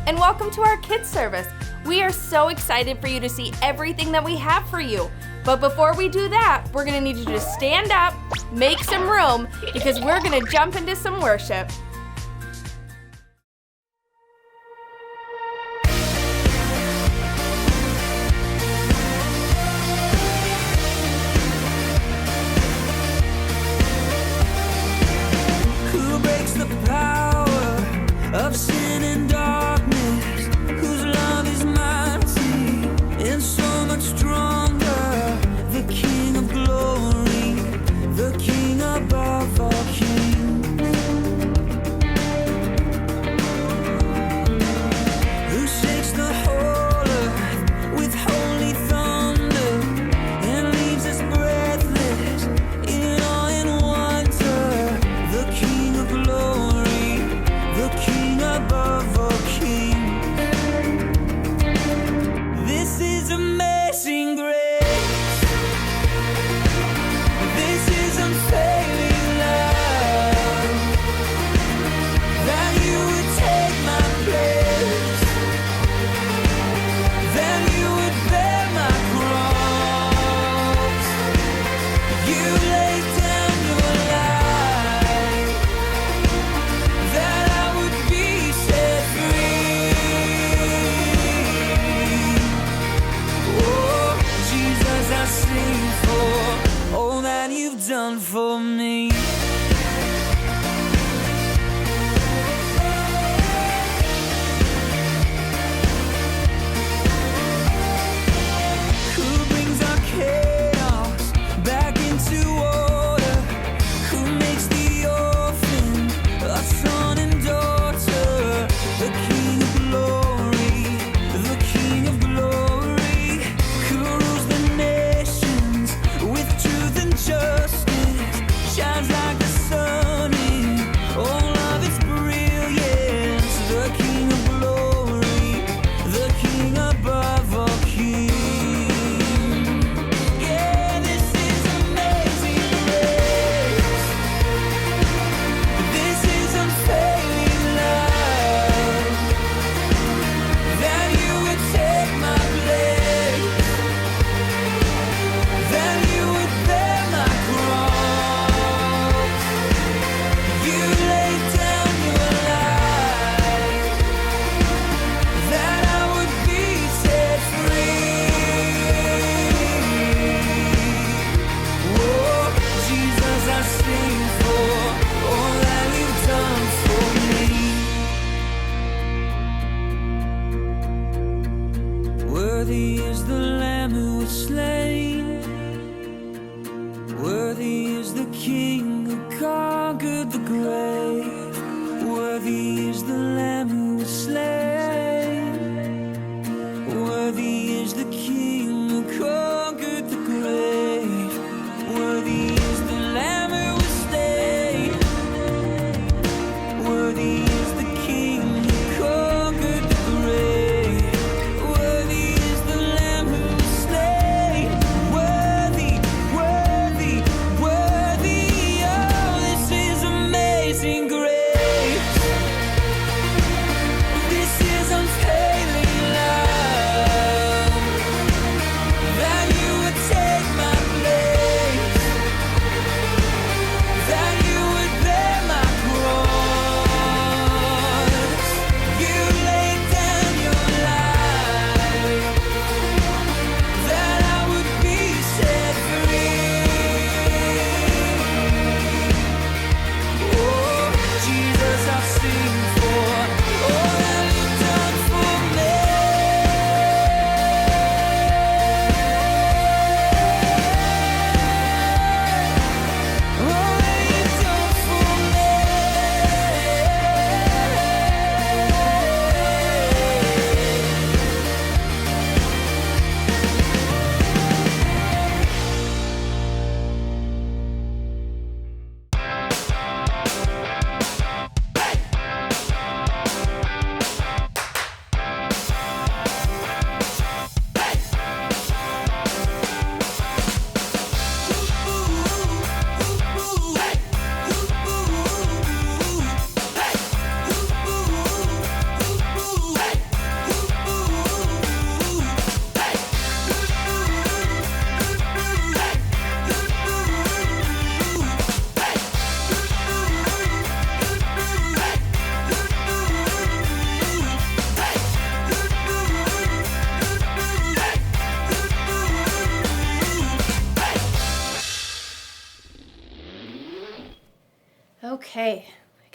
and welcome to our kids service. We are so excited for you to see everything that we have for you. But before we do that, we're gonna need you to stand up, make some room, because we're gonna jump into some worship. Who breaks the power of sin and darkness? Whose love is mighty and so much stronger? The King of glory, the King above all kings. Who shakes the whole earth with holy thunder and leaves us breathless in awe and wonder? The King of glory,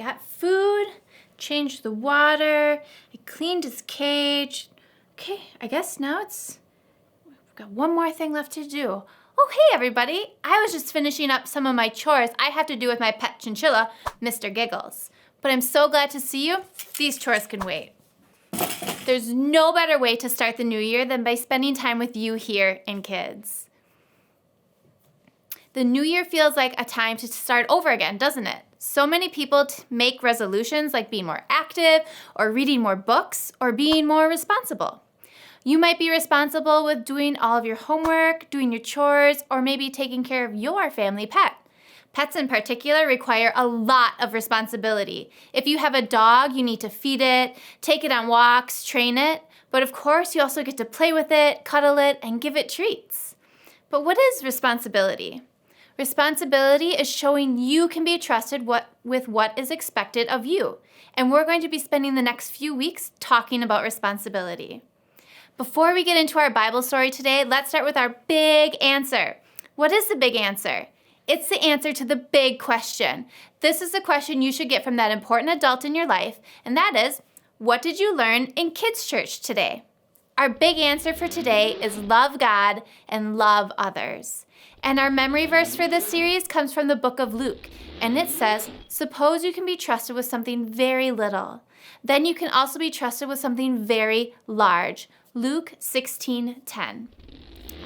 got food, changed the water, I cleaned his cage. Okay, I guess now we've got one more thing left to do. Oh, hey everybody. I was just finishing up some of my chores I have to do with my pet chinchilla, Mr. Giggles. But I'm so glad to see you. These chores can wait. There's no better way to start the new year than by spending time with you here in kids. The new year feels like a time to start over again, doesn't it? So many people make resolutions like being more active or reading more books or being more responsible. You might be responsible with doing all of your homework, doing your chores, or maybe taking care of your family pet. Pets in particular require a lot of responsibility. If you have a dog, you need to feed it, take it on walks, train it. But of course, you also get to play with it, cuddle it, and give it treats. But what is responsibility? Responsibility is showing you can be trusted with what is expected of you. And we're going to be spending the next few weeks talking about responsibility. Before we get into our Bible story today, let's start with our big answer. What is the big answer? It's the answer to the big question. This is the question you should get from that important adult in your life, and that is, what did you learn in kids' church today? Our big answer for today is love God and love others. And our memory verse for this series comes from the book of Luke, and it says, suppose you can be trusted with something very little. Then you can also be trusted with something very large. Luke 16:10.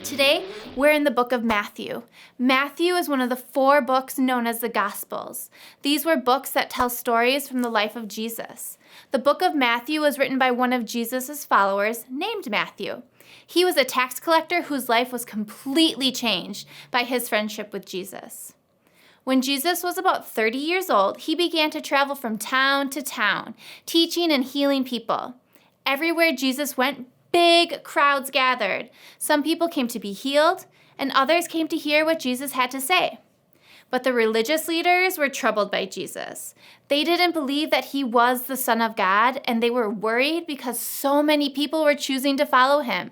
Today, we're in the book of Matthew. Matthew is one of the 4 books known as the Gospels. These were books that tell stories from the life of Jesus. The book of Matthew was written by one of Jesus' followers named Matthew. He was a tax collector whose life was completely changed by his friendship with Jesus. When Jesus was about 30 years old, he began to travel from town to town, teaching and healing people. Everywhere Jesus went, big crowds gathered. Some people came to be healed, and others came to hear what Jesus had to say. But the religious leaders were troubled by Jesus. They didn't believe that he was the Son of God, and they were worried because so many people were choosing to follow him.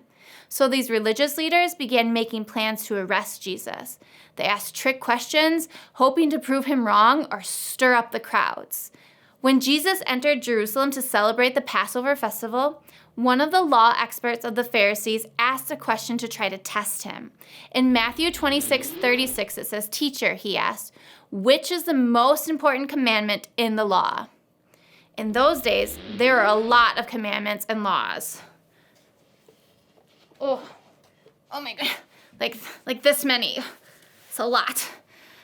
So these religious leaders began making plans to arrest Jesus. They asked trick questions, hoping to prove him wrong or stir up the crowds. When Jesus entered Jerusalem to celebrate the Passover festival, one of the law experts of the Pharisees asked a question to try to test him. In Matthew 26:36, it says, "Teacher," he asked, "which is the most important commandment in the law?" In those days, there were a lot of commandments and laws. Oh my God, like this many. It's a lot.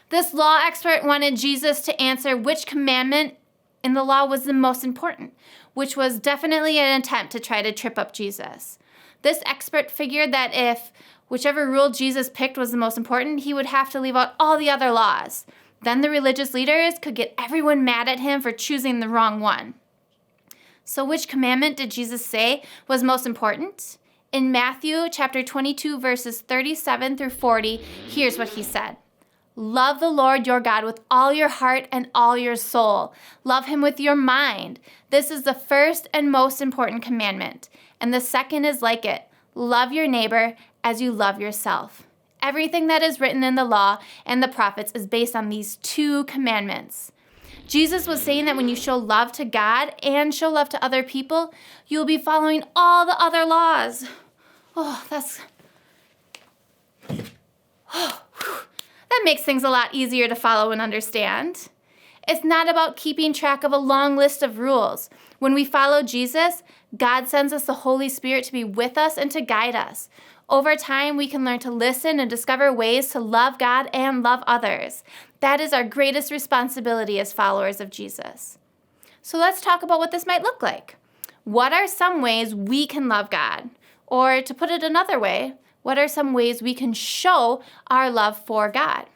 This law expert wanted Jesus to answer which commandment in the law was the most important, which was definitely an attempt to try to trip up Jesus. This expert figured that if whichever rule Jesus picked was the most important, he would have to leave out all the other laws. Then the religious leaders could get everyone mad at him for choosing the wrong one. So which commandment did Jesus say was most important? In Matthew chapter 22, verses 37 through 40, here's what he said. Love the Lord your God with all your heart and all your soul. Love him with your mind. This is the first and most important commandment. And the second is like it. Love your neighbor as you love yourself. Everything that is written in the law and the prophets is based on these 2 commandments. Jesus was saying that when you show love to God and show love to other people, you'll be following all the other laws. That makes things a lot easier to follow and understand. It's not about keeping track of a long list of rules. When we follow Jesus, God sends us the Holy Spirit to be with us and to guide us. Over time, we can learn to listen and discover ways to love God and love others. That is our greatest responsibility as followers of Jesus. So let's talk about what this might look like. What are some ways we can love God? Or to put it another way, what are some ways we can show our love for God?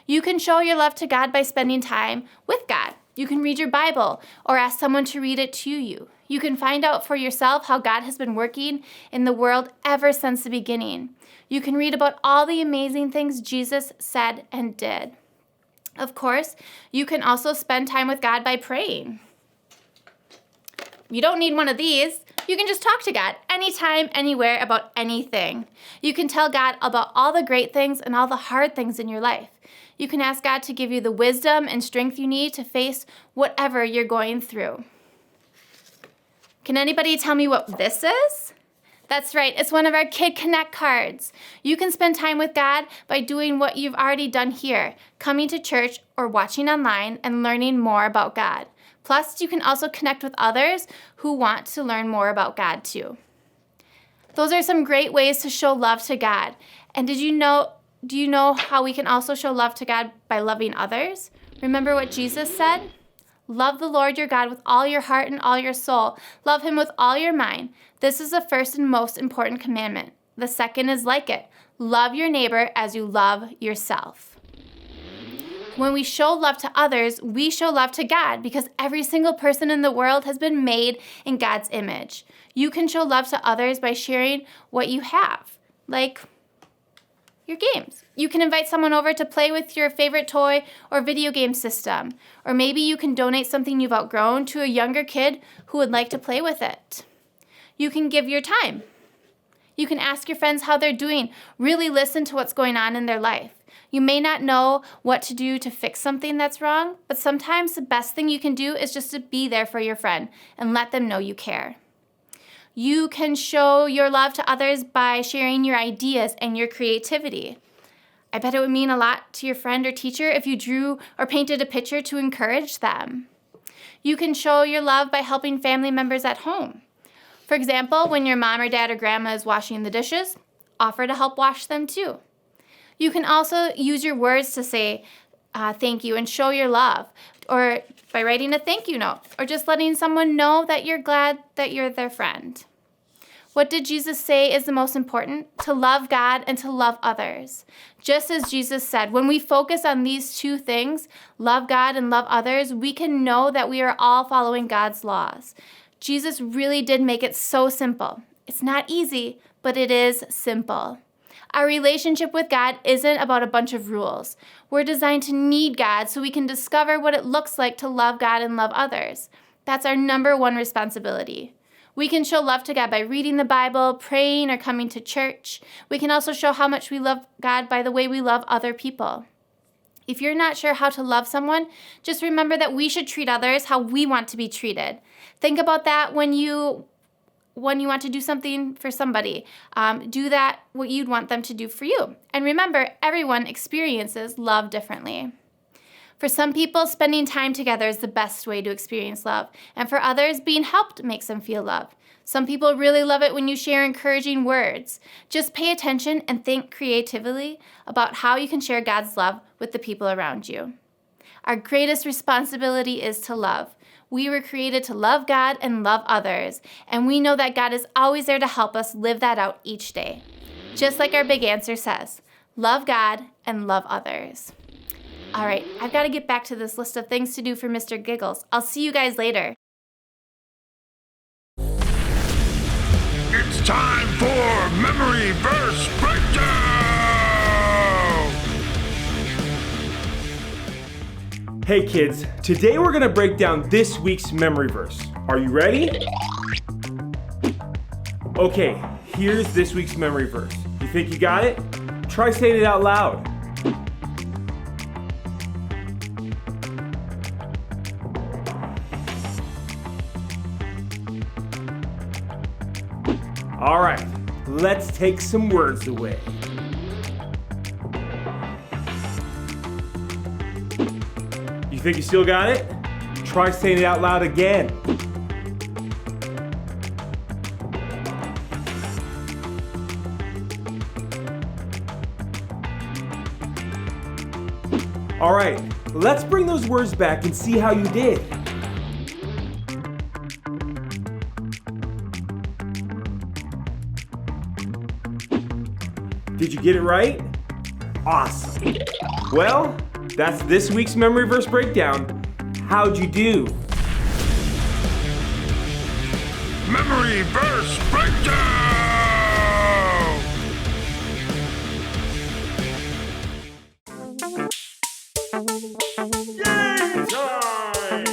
You can show your love to God by spending time with God. You can read your Bible or ask someone to read it to you. You can find out for yourself how God has been working in the world ever since the beginning. You can read about all the amazing things Jesus said and did. Of course, you can also spend time with God by praying. You don't need one of these. You can just talk to God anytime, anywhere about anything. You can tell God about all the great things and all the hard things in your life. You can ask God to give you the wisdom and strength you need to face whatever you're going through. Can anybody tell me what this is? That's right, it's one of our Kid Connect cards. You can spend time with God by doing what you've already done here, coming to church or watching online and learning more about God. Plus, you can also connect with others who want to learn more about God too. Those are some great ways to show love to God. And do you know how we can also show love to God by loving others? Remember what Jesus said? Love the Lord your God with all your heart and all your soul. Love him with all your mind. This is the first and most important commandment. The second is like it. Love your neighbor as you love yourself. When we show love to others, we show love to God because every single person in the world has been made in God's image. You can show love to others by sharing what you have, like your games. You can invite someone over to play with your favorite toy or video game system. Or maybe you can donate something you've outgrown to a younger kid who would like to play with it. You can give your time. You can ask your friends how they're doing. Really listen to what's going on in their life. You may not know what to do to fix something that's wrong, but sometimes the best thing you can do is just to be there for your friend and let them know you care. You can show your love to others by sharing your ideas and your creativity. I bet it would mean a lot to your friend or teacher if you drew or painted a picture to encourage them. You can show your love by helping family members at home. For example, when your mom or dad or grandma is washing the dishes, offer to help wash them too. You can also use your words to say thank you and show your love, or by writing a thank you note, or just letting someone know that you're glad that you're their friend. What did Jesus say is the most important? To love God and to love others. Just as Jesus said, when we focus on these two things, love God and love others, we can know that we are all following God's laws. Jesus really did make it so simple. It's not easy, but it is simple. Our relationship with God isn't about a bunch of rules. We're designed to need God so we can discover what it looks like to love God and love others. That's our number one responsibility. We can show love to God by reading the Bible, praying, or coming to church. We can also show how much we love God by the way we love other people. If you're not sure how to love someone, just remember that we should treat others how we want to be treated. Think about that when you want to do something for somebody. Do that what you'd want them to do for you. And remember, everyone experiences love differently. For some people, spending time together is the best way to experience love. And for others, being helped makes them feel love. Some people really love it when you share encouraging words. Just pay attention and think creatively about how you can share God's love with the people around you. Our greatest responsibility is to love. We were created to love God and love others, and we know that God is always there to help us live that out each day. Just like our big answer says, love God and love others. All right, I've got to get back to this list of things to do for Mr. Giggles. I'll see you guys later. It's time for Memory Verse Breakdown! Hey kids, today we're gonna break down this week's memory verse. Are you ready? Okay, here's this week's memory verse. You think you got it? Try saying it out loud. All right, let's take some words away. You think you still got it? Try saying it out loud again. All right, let's bring those words back and see how you did. Did you get it right? Awesome. Well, that's this week's memory verse breakdown. How'd you do? Memory Verse Breakdown! Game time!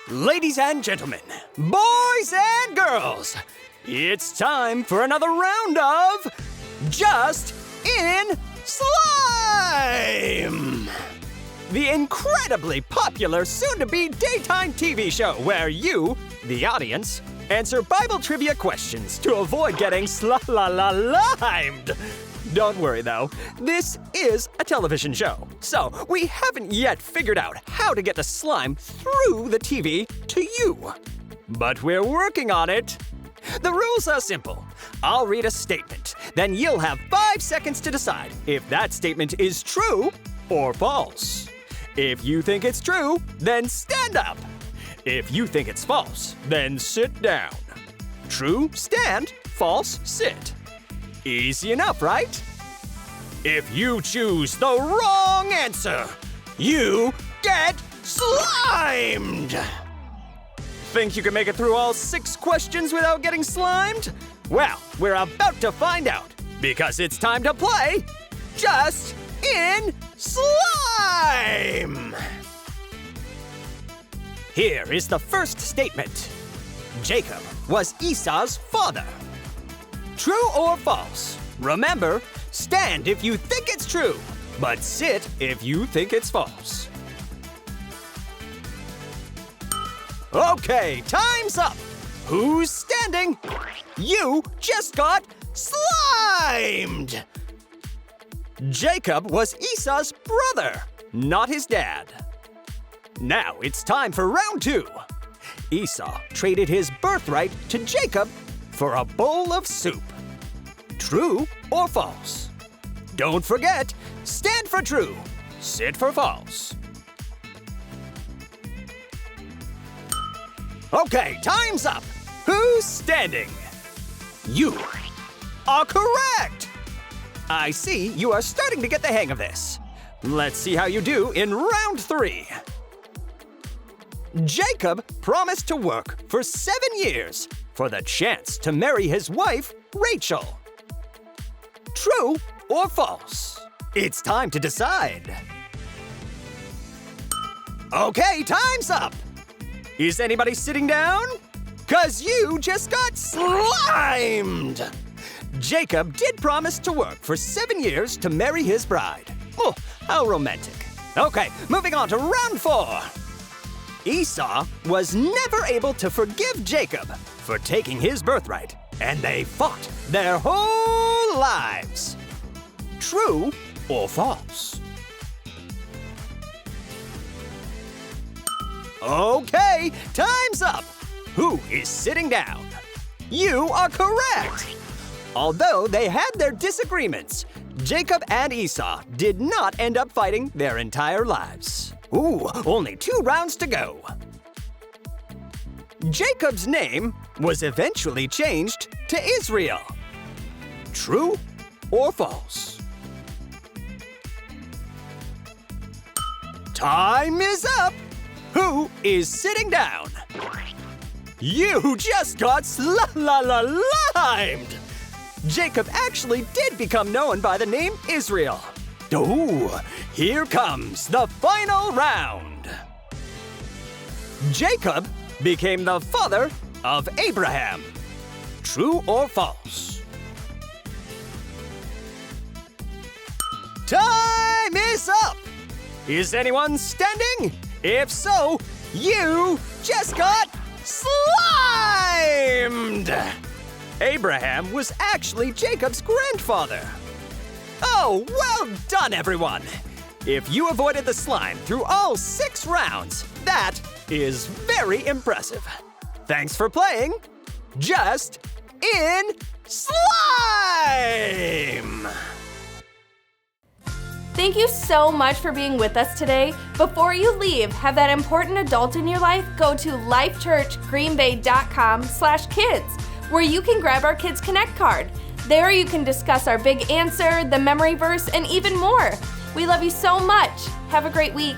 Ladies and gentlemen, boys and girls, it's time for another round of Just in slime! The incredibly popular soon-to-be daytime TV show where you, the audience, answer Bible trivia questions to avoid getting limed. Don't worry though, this is a television show, so we haven't yet figured out how to get the slime through the TV to you. But we're working on it. The rules are simple. I'll read a statement, then you'll have 5 seconds to decide if that statement is true or false. If you think it's true, then stand up. If you think it's false, then sit down. True, stand. False, sit. Easy enough, right? If you choose the wrong answer, you get slimed! Think you can make it through all 6 questions without getting slimed? Well, we're about to find out, because it's time to play Just in Slime! Here is the first statement. Jacob was Esau's father. True or false? Remember, stand if you think it's true, but sit if you think it's false. Okay, time's up. Who's standing? You just got slimed! Jacob was Esau's brother, not his dad. Now it's time for round 2. Esau traded his birthright to Jacob for a bowl of soup. True or false? Don't forget, stand for true, sit for false. Okay, time's up. Who's standing? You are correct. I see you are starting to get the hang of this. Let's see how you do in round 3. Jacob promised to work for 7 years for the chance to marry his wife, Rachel. True or false? It's time to decide. Okay, time's up. Is anybody sitting down? 'Cause you just got slimed! Jacob did promise to work for 7 years to marry his bride. Oh, how romantic. Okay, moving on to round 4. Esau was never able to forgive Jacob for taking his birthright, and they fought their whole lives. True or false? Okay, time's up. Who is sitting down? You are correct. Although they had their disagreements, Jacob and Esau did not end up fighting their entire lives. Ooh, only 2 rounds to go. Jacob's name was eventually changed to Israel. True or false? Time is up. Who is sitting down? You just got limed! Jacob actually did become known by the name Israel. Oh, here comes the final round. Jacob became the father of Abraham. True or false? Time is up! Is anyone standing? If so, you just got slimed! Abraham was actually Jacob's grandfather. Oh, well done, everyone! If you avoided the slime through all 6 rounds, that is very impressive. Thanks for playing Just in Slime! Thank you so much for being with us today. Before you leave, have that important adult in your life go to lifechurchgreenbay.com/kids, where you can grab our Kids Connect card. There you can discuss our big answer, the memory verse, and even more. We love you so much. Have a great week.